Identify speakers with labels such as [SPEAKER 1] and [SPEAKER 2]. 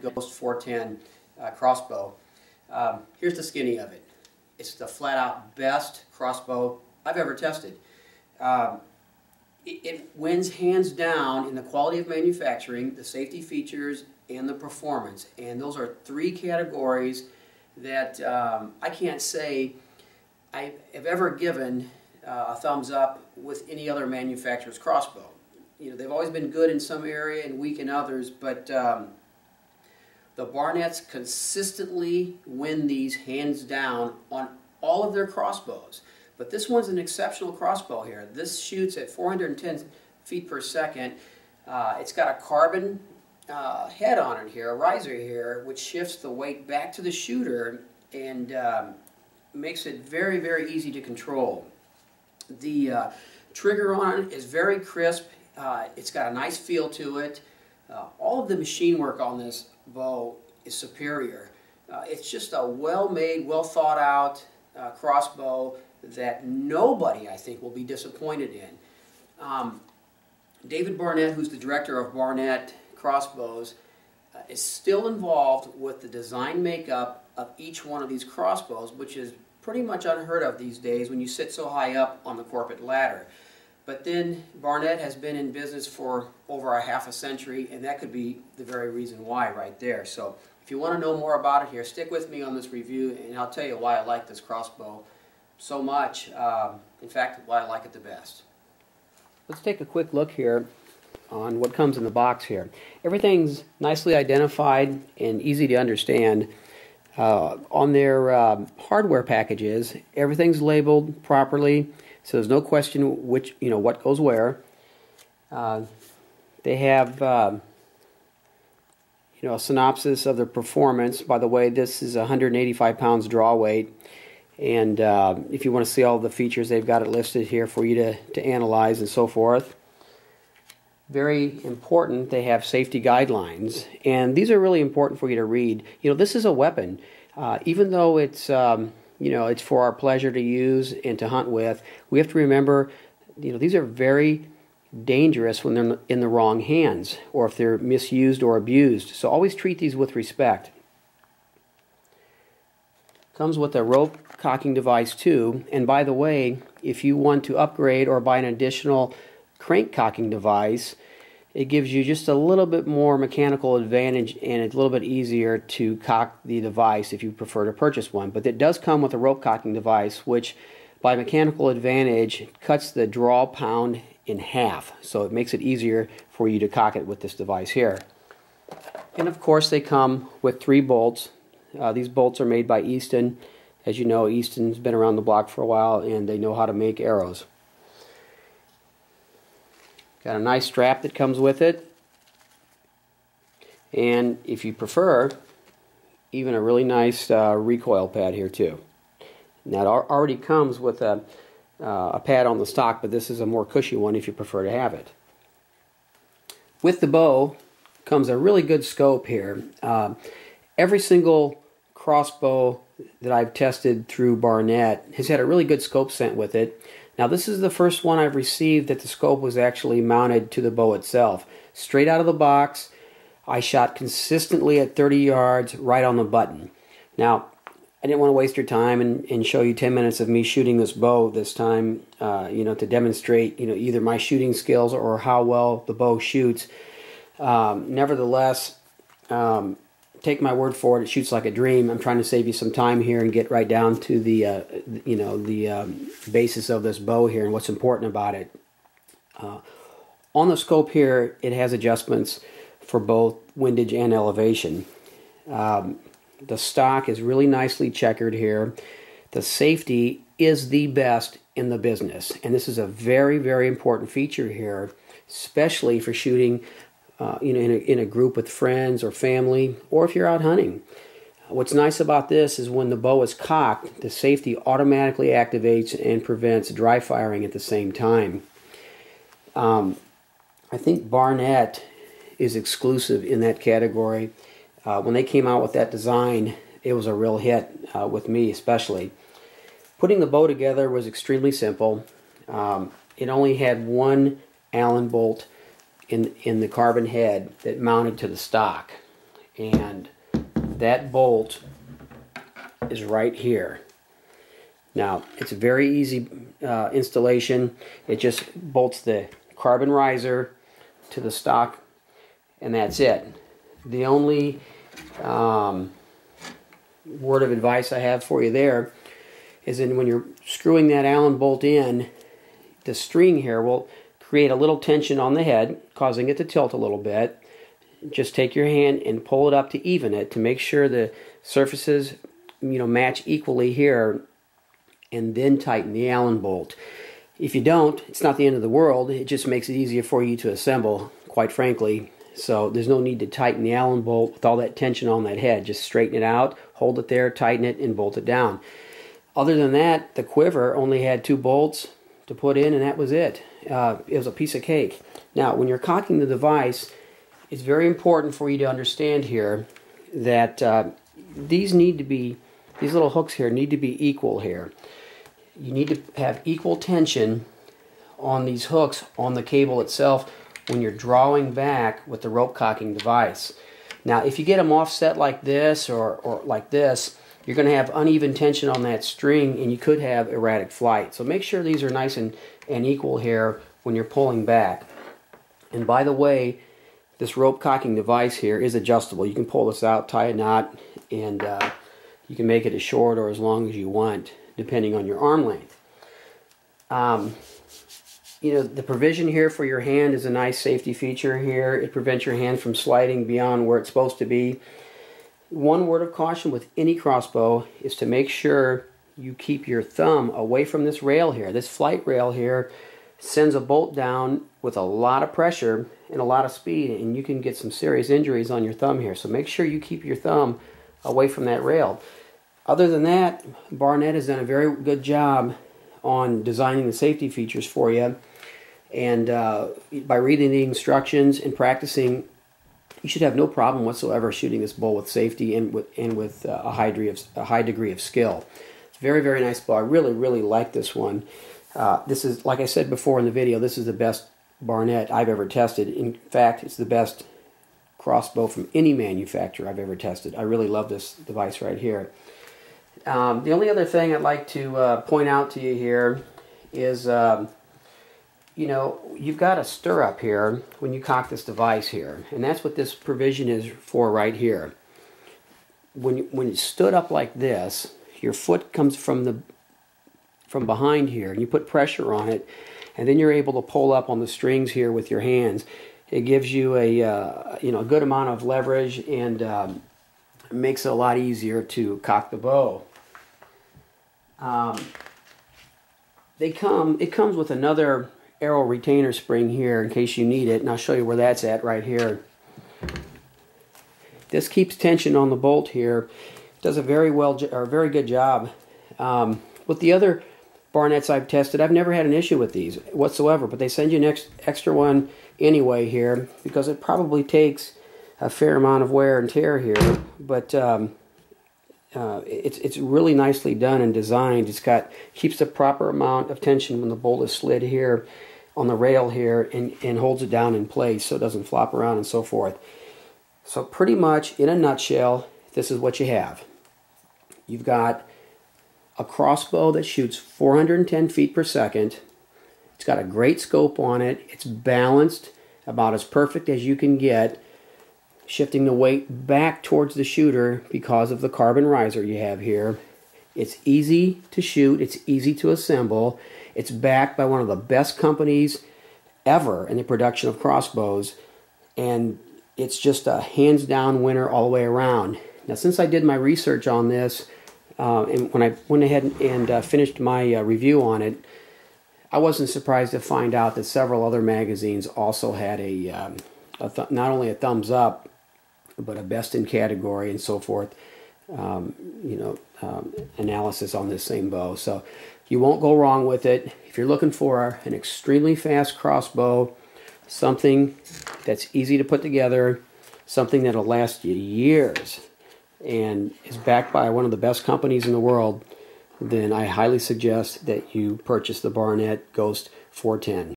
[SPEAKER 1] Ghost 410 crossbow. Here's the skinny of it. It's the flat-out best crossbow I've ever tested. It wins hands down in the quality of manufacturing, the safety features, and the performance. And those are three categories that I can't say I have ever given a thumbs up with any other manufacturer's crossbow. You know, they've always been good in some area and weak in others, but the Barnetts consistently win these hands down on all of their crossbows. But this one's an exceptional crossbow here. This shoots at 410 feet per second. It's got a carbon head on it here, a riser here, which shifts the weight back to the shooter and makes it very, very easy to control. The trigger on it is very crisp. It's got a nice feel to it. All of the machine work on this bow is superior. It's just a well-made, well-thought-out crossbow that nobody, I think, will be disappointed in. David Barnett, who's the director of Barnett Crossbows, is still involved with the design makeup of each one of these crossbows, which is pretty much unheard of these days when you sit so high up on the corporate ladder. But then Barnett has been in business for over a half a century, and that could be the very reason why right there. So if you want to know more about it here, stick with me on this review, and I'll tell you why I like this crossbow so much. In fact, why I like it the best. Let's take a quick look here on what comes in the box here. Everything's nicely identified and easy to understand. On their hardware packages, everything's labeled properly, so there's no question which, what goes where. They have a synopsis of their performance. By the way, this is 185 pounds draw weight, and if you want to see all the features, they've got it listed here for you to analyze and so forth. Very important, they have safety guidelines, and these are really important for you to read. This is a weapon. Even though it's it's for our pleasure to use and to hunt with, we have to remember, these are very dangerous when they're in the wrong hands or if they're misused or abused. So always treat these with respect. Comes with a rope cocking device too, and by the way, if you want to upgrade or buy an additional crank cocking device, it gives you just a little bit more mechanical advantage, and it's a little bit easier to cock the device if you prefer to purchase one. But it does come with a rope cocking device, which by mechanical advantage cuts the draw pound in half, so it makes it easier for you to cock it with this device here. And of course they come with 3 bolts. These bolts are made by Easton. As you know, Easton's been around the block for a while, and they know how to make arrows. Got a nice strap that comes with it, and if you prefer, even a really nice recoil pad here too. Now it already comes with a pad on the stock, but this is a more cushy one if you prefer to have it. With the bow comes a really good scope here. Every single crossbow that I've tested through Barnett has had a really good scope sent with it. Now this is the first one I've received that the scope was actually mounted to the bow itself. Straight out of the box, I shot consistently at 30 yards right on the button. Now, I didn't want to waste your time and show you 10 minutes of me shooting this bow this time, to demonstrate, either my shooting skills or how well the bow shoots. Nevertheless, take my word for it, it shoots like a dream. I'm trying to save you some time here and get right down to the basis of this bow here and what's important about it. On the scope here, it has adjustments for both windage and elevation. The stock is really nicely checkered here. The safety is the best in the business, and this is a very, very important feature here, especially for shooting in a group with friends or family, or if you're out hunting. What's nice about this is when the bow is cocked, the safety automatically activates and prevents dry firing at the same time. I think Barnett is exclusive in that category. When they came out with that design, it was a real hit with me especially. Putting the bow together was extremely simple. It only had one Allen bolt in the carbon head that mounted to the stock. and that bolt is right here. Now, it's a very easy installation. It just bolts the carbon riser to the stock, and that's it. The only word of advice I have for you there is that when you're screwing that Allen bolt in, the string here will create a little tension on the head, causing it to tilt a little bit. Just take your hand and pull it up to even it to make sure the surfaces, match equally here, and then tighten the Allen bolt. If you don't, it's not the end of the world. It just makes it easier for you to assemble, quite frankly. So there's no need to tighten the Allen bolt with all that tension on that head. Just straighten it out, hold it there, tighten it, and bolt it down. Other than that, the quiver only had 2 bolts to put in, and that was it. It was a piece of cake. Now, when you're cocking the device, it's very important for you to understand here that these little hooks here need to be equal here. You need to have equal tension on these hooks on the cable itself when you're drawing back with the rope cocking device. Now, if you get them offset like this or like this, you're going to have uneven tension on that string, and you could have erratic flight. So make sure these are nice and equal here when you're pulling back. And by the way, this rope cocking device here is adjustable. You can pull this out, tie a knot, and you can make it as short or as long as you want, depending on your arm length. The provision here for your hand is a nice safety feature here. It prevents your hand from sliding beyond where it's supposed to be. One word of caution with any crossbow is to make sure you keep your thumb away from this rail here. This flight rail here sends a bolt down with a lot of pressure and a lot of speed, and you can get some serious injuries on your thumb here. So make sure you keep your thumb away from that rail. Other than that, Barnett has done a very good job on designing the safety features for you. And by reading the instructions and practicing, you should have no problem whatsoever shooting this bow with safety and with a high degree of skill. It's a very, very nice bow. I really, really like this one. This is, like I said before in the video, this is the best Barnett I've ever tested. In fact, it's the best crossbow from any manufacturer I've ever tested. I really love this device right here. The only other thing I'd like to point out to you here is, you've got a stirrup here when you cock this device here, and that's what this provision is for right here. When it's stood up like this, your foot comes from behind here, and you put pressure on it, and then you're able to pull up on the strings here with your hands. It gives you a good amount of leverage, and makes it a lot easier to cock the bow. It comes with another arrow retainer spring here in case you need it, and I'll show you where that's at right here. This keeps tension on the bolt here. It does a very good job. With the other Barnetts I've tested, I've never had an issue with these whatsoever, but they send you an extra one anyway here because it probably takes a fair amount of wear and tear here, but it's really nicely done and designed. Keeps the proper amount of tension when the bolt is slid here on the rail here and holds it down in place so it doesn't flop around and so forth. So pretty much in a nutshell, this is what you have. You've got a crossbow that shoots 410 feet per second. It's got a great scope on it. It's balanced, about as perfect as you can get, shifting the weight back towards the shooter because of the carbon riser you have here. It's easy to shoot. It's easy to assemble. It's backed by one of the best companies ever in the production of crossbows, and it's just a hands-down winner all the way around. Now, since I did my research on this, and when I went ahead and finished my review on it, I wasn't surprised to find out that several other magazines also had not only a thumbs up, but a best in category and so forth, analysis on this same bow. So you won't go wrong with it. If you're looking for an extremely fast crossbow, something that's easy to put together, something that'll last you years, and is backed by one of the best companies in the world, then I highly suggest that you purchase the Barnett Ghost 410.